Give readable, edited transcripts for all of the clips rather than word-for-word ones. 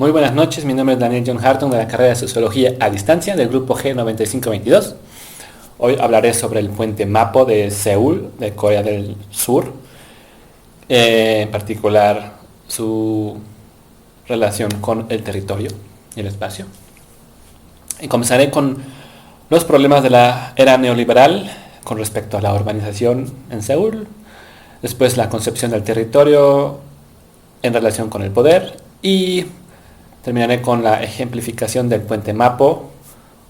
Muy buenas noches, mi nombre es Daniel John Harton de la carrera de Sociología a Distancia del grupo G9522. Hoy hablaré sobre el puente Mapo de Seúl, de Corea del Sur, en particular su relación con el territorio y el espacio. Y comenzaré con los problemas de la era neoliberal con respecto a la urbanización en Seúl, después la concepción del territorio en relación con el poder y terminaré con la ejemplificación del puente Mapo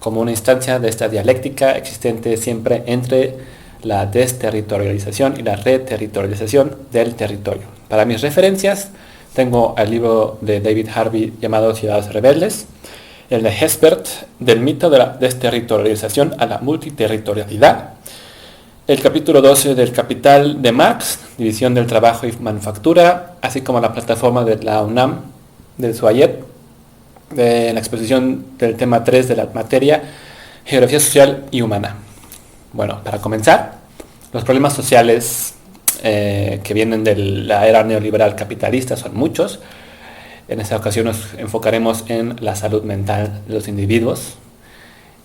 como una instancia de esta dialéctica existente siempre entre la desterritorialización y la reterritorialización del territorio. Para mis referencias tengo el libro de David Harvey llamado Ciudades Rebeldes, el de Hespert del mito de la desterritorialización a la multiterritorialidad, el capítulo 12 del Capital de Marx, división del trabajo y manufactura, así como la plataforma de la UNAM del Suayet, de la exposición del tema 3 de la materia, geografía social y humana. Bueno, para comenzar, los problemas sociales que vienen de la era neoliberal capitalista son muchos. En esta ocasión nos enfocaremos en la salud mental de los individuos.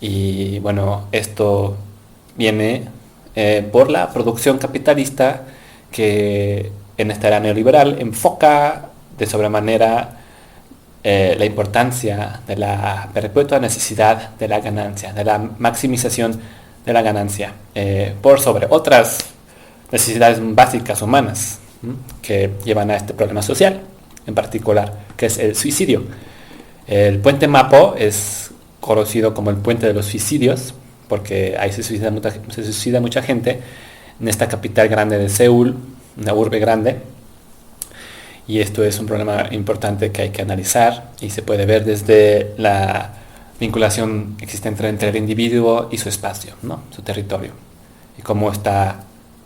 Y bueno, esto viene por la producción capitalista que en esta era neoliberal enfoca de sobremanera la importancia de la perpetua necesidad de la ganancia, de la maximización de la ganancia, por sobre otras necesidades básicas humanas que llevan a este problema social, en particular, que es el suicidio. El puente Mapo es conocido como el puente de los suicidios, porque ahí se suicida mucha gente, en esta capital grande de Seúl, una urbe grande. Y esto es un problema importante que hay que analizar y se puede ver desde la vinculación existente entre el individuo y su espacio, ¿no? Su territorio, y cómo está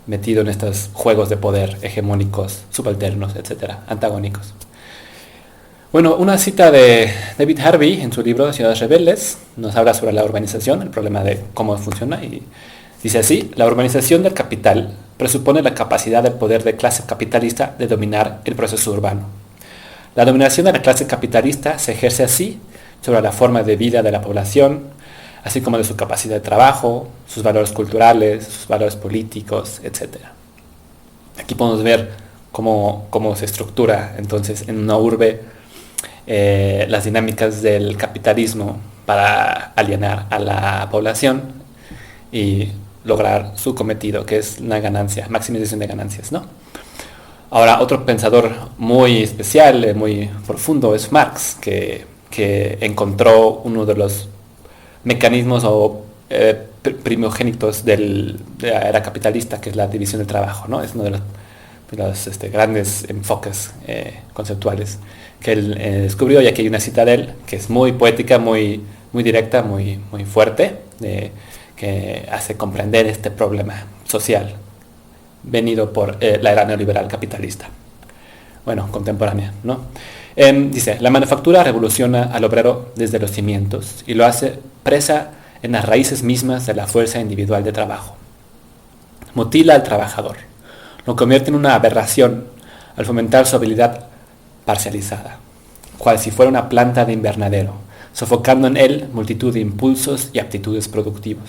metido en estos juegos de poder hegemónicos, subalternos, etcétera, antagónicos. Bueno, una cita de David Harvey en su libro Ciudades Rebeldes nos habla sobre la urbanización, el problema de cómo funciona, y dice así: la urbanización del capital presupone la capacidad del poder de clase capitalista de dominar el proceso urbano. La dominación de la clase capitalista se ejerce así sobre la forma de vida de la población, así como de su capacidad de trabajo, sus valores culturales, sus valores políticos, etc. Aquí podemos ver cómo se estructura entonces en una urbe las dinámicas del capitalismo para alienar a la población y lograr su cometido, que es la ganancia, maximización de ganancias, ¿no? Ahora, otro pensador muy especial, muy profundo, es Marx, que encontró uno de los mecanismos o primogénitos de la era capitalista, que es la división del trabajo, ¿no? Es uno de los grandes enfoques conceptuales que él descubrió, y aquí hay una cita de él que es muy poética, muy directa, muy fuerte, que hace comprender este problema social venido por la era neoliberal capitalista, bueno, contemporánea, ¿no? Dice: la manufactura revoluciona al obrero desde los cimientos y lo hace presa en las raíces mismas de la fuerza individual de trabajo. Mutila al trabajador, lo convierte en una aberración al fomentar su habilidad parcializada, cual si fuera una planta de invernadero, sofocando en él multitud de impulsos y aptitudes productivos.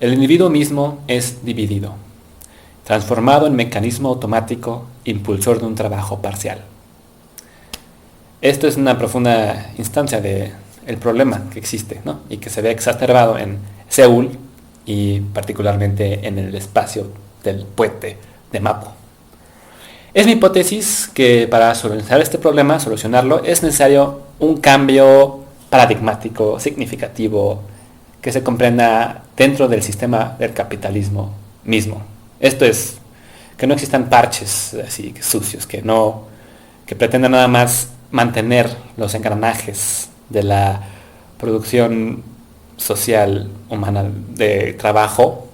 El individuo mismo es dividido, transformado en mecanismo automático, impulsor de un trabajo parcial. Esto es una profunda instancia del problema que existe, ¿no? Y que se ve exacerbado en Seúl y particularmente en el espacio del puente de Mapo. Es mi hipótesis que para solucionarlo, es necesario un cambio paradigmático, significativo, que se comprenda dentro del sistema del capitalismo mismo. Esto es, que no existan parches así sucios, que pretendan nada más mantener los engranajes de la producción social humana de trabajo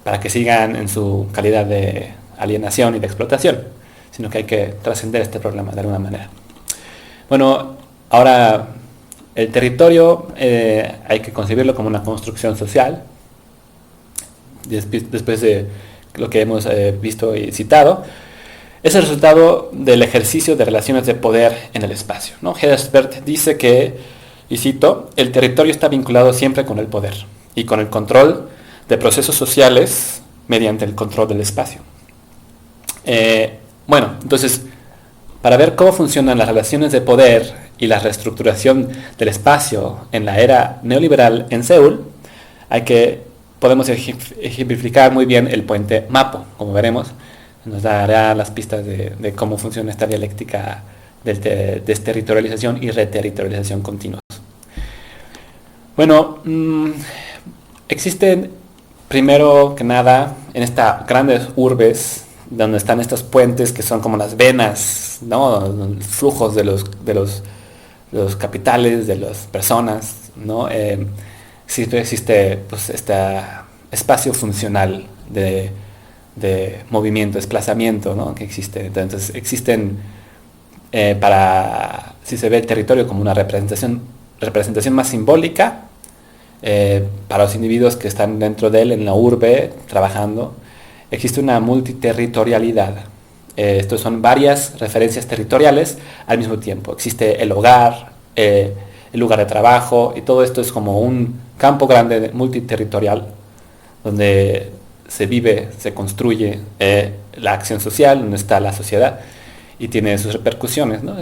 para que sigan en su calidad de alienación y de explotación, sino que hay que trascender este problema de alguna manera. Bueno, ahora el territorio hay que concebirlo como una construcción social. Después de lo que hemos visto y citado, es el resultado del ejercicio de relaciones de poder en el espacio, ¿no? Herzberg dice que, y cito, el territorio está vinculado siempre con el poder y con el control de procesos sociales mediante el control del espacio. Bueno, entonces, para ver cómo funcionan las relaciones de poder y la reestructuración del espacio en la era neoliberal en Seúl, podemos ejemplificar muy bien el puente Mapo, como veremos. Nos dará las pistas de cómo funciona esta dialéctica de desterritorialización y reterritorialización continuos. Bueno, existen primero que nada en estas grandes urbes donde están estos puentes que son como las venas, ¿no? Los flujos de los capitales, de las personas, ¿no? Existe pues, este espacio funcional de movimiento, desplazamiento, ¿no? Que existe. Entonces existen, si se ve el territorio como una representación más simbólica, para los individuos que están dentro de él, en la urbe, trabajando, existe una multiterritorialidad. Estos son varias referencias territoriales al mismo tiempo. Existe el hogar, el lugar de trabajo, y todo esto es como un campo grande multiterritorial, donde se vive, se construye la acción social, donde está la sociedad, y tiene sus repercusiones, ¿no?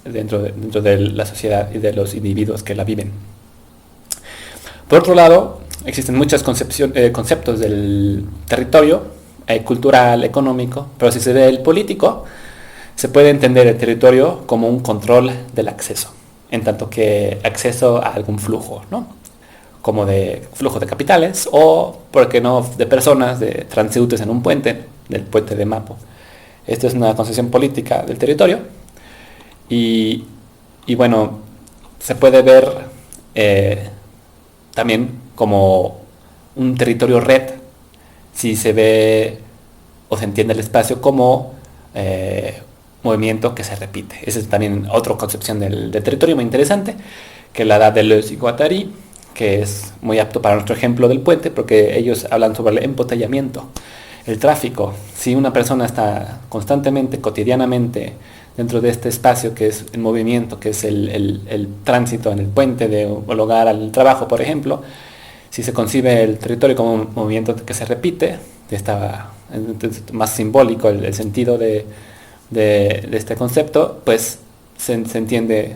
dentro de la sociedad y de los individuos que la viven. Por otro lado, existen muchos conceptos del territorio, cultural, económico, pero si se ve el político, se puede entender el territorio como un control del acceso, en tanto que acceso a algún flujo, ¿no? Como de flujo de capitales o, por qué no, de personas, de transeúntes en un puente, del puente de Mapo. Esta es una concepción política del territorio y bueno, se puede ver también como un territorio red si se ve o se entiende el espacio como movimiento que se repite. Esa es también otra concepción del territorio muy interesante, que la da Deleuze y Guattari, que es muy apto para nuestro ejemplo del puente, porque ellos hablan sobre el embotellamiento, el tráfico. Si una persona está constantemente, cotidianamente, dentro de este espacio que es el movimiento, que es el tránsito en el puente de un hogar al trabajo, por ejemplo, si se concibe el territorio como un movimiento que se repite, está más simbólico el sentido de este concepto, pues se entiende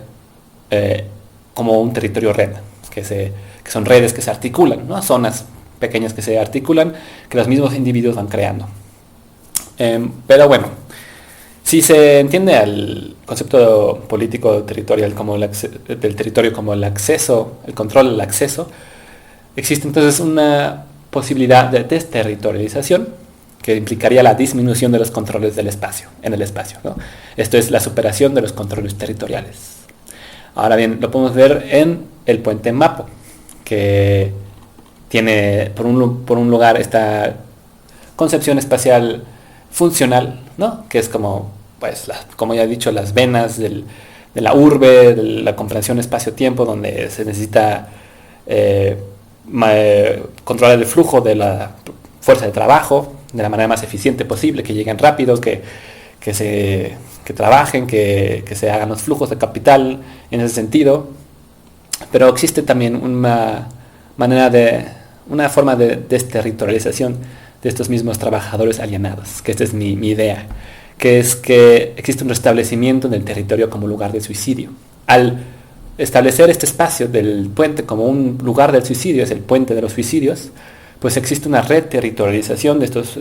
como un territorio red, que son redes que se articulan, ¿no? Zonas pequeñas que se articulan, que los mismos individuos van creando. Pero bueno, si se entiende al concepto político territorial del territorio como el acceso, el control del acceso, existe entonces una posibilidad de desterritorialización que implicaría la disminución de los controles del espacio, en el espacio, ¿no? Esto es la superación de los controles territoriales. Ahora bien, lo podemos ver en el puente Mapo, que tiene por un lugar esta concepción espacial funcional, ¿no? Que es como, pues, como ya he dicho, las venas de la urbe, de la comprensión espacio-tiempo, donde se necesita controlar el flujo de la fuerza de trabajo de la manera más eficiente posible, que lleguen rápido, que trabajen, que se hagan los flujos de capital en ese sentido. Pero existe también una forma de desterritorialización de estos mismos trabajadores alienados, que esta es mi idea, que es que existe un restablecimiento del territorio como lugar de suicidio. Al establecer este espacio del puente como un lugar del suicidio, es el puente de los suicidios, pues existe una reterritorialización de estos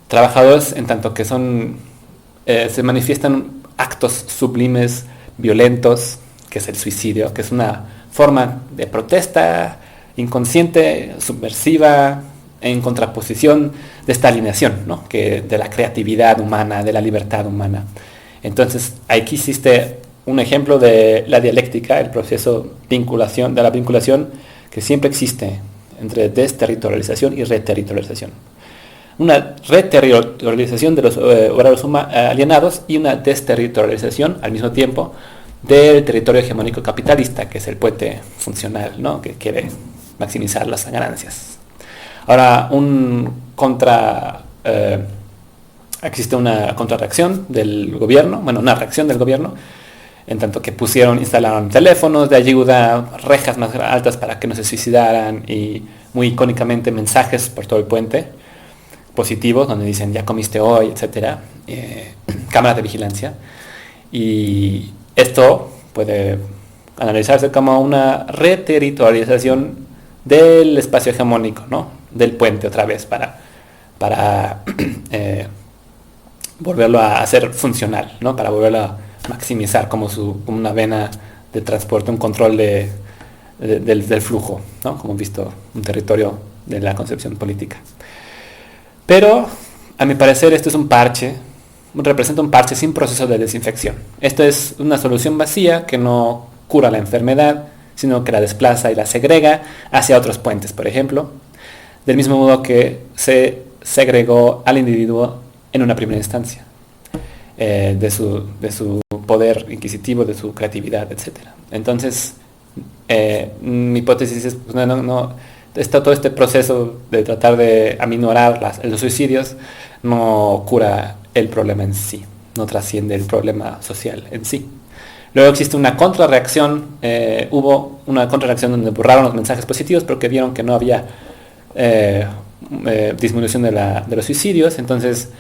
trabajadores, en tanto que se manifiestan actos sublimes, violentos, que es el suicidio, que es una forma de protesta inconsciente, subversiva, en contraposición de esta alineación, ¿no? De la creatividad humana, de la libertad humana. Entonces, aquí existe un ejemplo de la dialéctica, el proceso de la vinculación que siempre existe entre desterritorialización y reterritorialización. Una reterritorialización de los obreros alienados y una desterritorialización al mismo tiempo del territorio hegemónico capitalista, que es el puente funcional, ¿no? Que quiere maximizar las ganancias. Ahora, un existe una contrarreacción del gobierno, bueno, una reacción del gobierno, en tanto que instalaron teléfonos de ayuda, rejas más altas para que no se suicidaran y muy icónicamente mensajes por todo el puente positivos donde dicen ya comiste hoy, etcétera, cámaras de vigilancia. Y esto puede analizarse como una reterritorialización del espacio hegemónico, ¿no? Del puente otra vez para volverlo a hacer funcional, ¿no? Para volverlo a maximizar como una vena de transporte, un control del flujo, ¿no? Como visto, un territorio de la concepción política. Pero, a mi parecer, esto es un parche, representa un parche sin proceso de desinfección. Esto es una solución vacía que no cura la enfermedad, sino que la desplaza y la segrega hacia otros puentes, por ejemplo, del mismo modo que se segregó al individuo en una primera instancia, de su poder inquisitivo, de su creatividad, etc. Entonces, mi hipótesis es, pues, todo este proceso de tratar de aminorar los suicidios no cura el problema en sí, no trasciende el problema social en sí. Luego existe una contrarreacción, hubo una contrarreacción donde borraron los mensajes positivos porque vieron que no había disminución de los suicidios. Entonces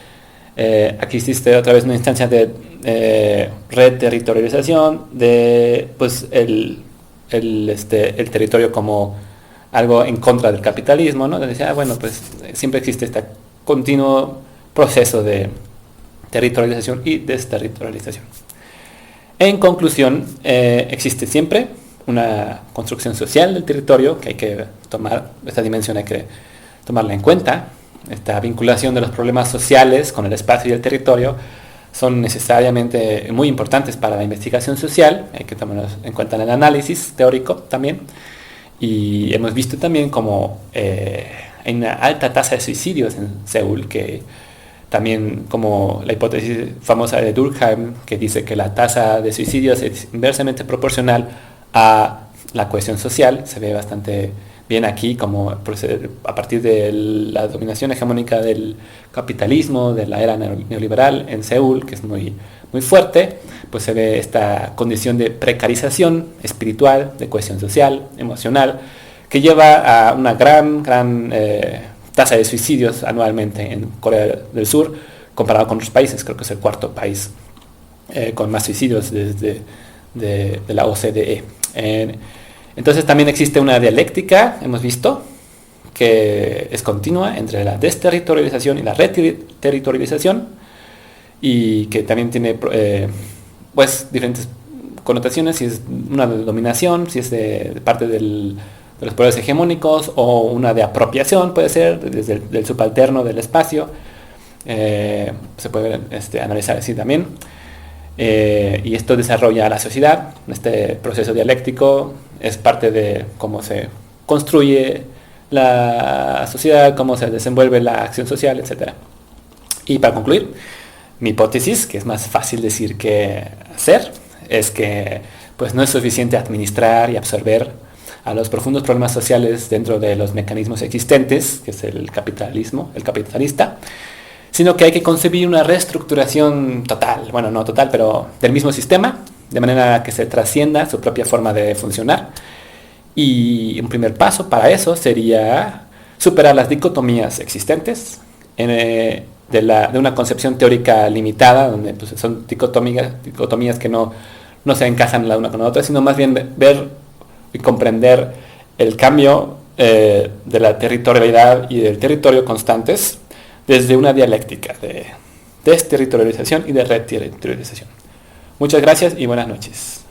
aquí existe otra vez una instancia de reterritorialización de pues el territorio como algo en contra del capitalismo, ¿no? Decía, bueno, pues siempre existe este continuo proceso de territorialización y desterritorialización. En conclusión, existe siempre una construcción social del territorio que hay que tomar, esta dimensión hay que tomarla en cuenta. Esta vinculación de los problemas sociales con el espacio y el territorio son necesariamente muy importantes para la investigación social, hay que tomarlos en cuenta en el análisis teórico también. Y hemos visto también como hay una alta tasa de suicidios en Seúl, que también como la hipótesis famosa de Durkheim, que dice que la tasa de suicidios es inversamente proporcional a la cohesión social. Se ve bastante bien aquí como a partir de la dominación hegemónica del capitalismo, de la era neoliberal en Seúl, que es muy, muy fuerte, pues se ve esta condición de precarización espiritual, de cohesión social, emocional, que lleva a una gran tasa de suicidios anualmente en Corea del Sur, comparado con otros países. Creo que es el cuarto país con más suicidios desde de la OCDE. Entonces también existe una dialéctica, hemos visto, que es continua entre la desterritorialización y la reterritorialización, y que también tiene pues diferentes connotaciones, si es una de dominación, si es de parte de los poderes hegemónicos, o una de apropiación, puede ser desde del subalterno del espacio. Se puede analizar así también. Y esto desarrolla la sociedad. Este proceso dialéctico es parte de cómo se construye la sociedad, cómo se desenvuelve la acción social, etc. Y para concluir, mi hipótesis, que es más fácil decir que hacer, es que pues no es suficiente administrar y absorber a los profundos problemas sociales dentro de los mecanismos existentes, que es el capitalismo, el capitalista, sino que hay que concebir una reestructuración total, bueno, no total, pero del mismo sistema, de manera que se trascienda su propia forma de funcionar. Y un primer paso para eso sería superar las dicotomías existentes de una concepción teórica limitada, donde pues, son dicotomías que no se encajan la una con la otra, sino más bien ver y comprender el cambio de la territorialidad y del territorio constantes desde una dialéctica de desterritorialización y de reterritorialización. Muchas gracias y buenas noches.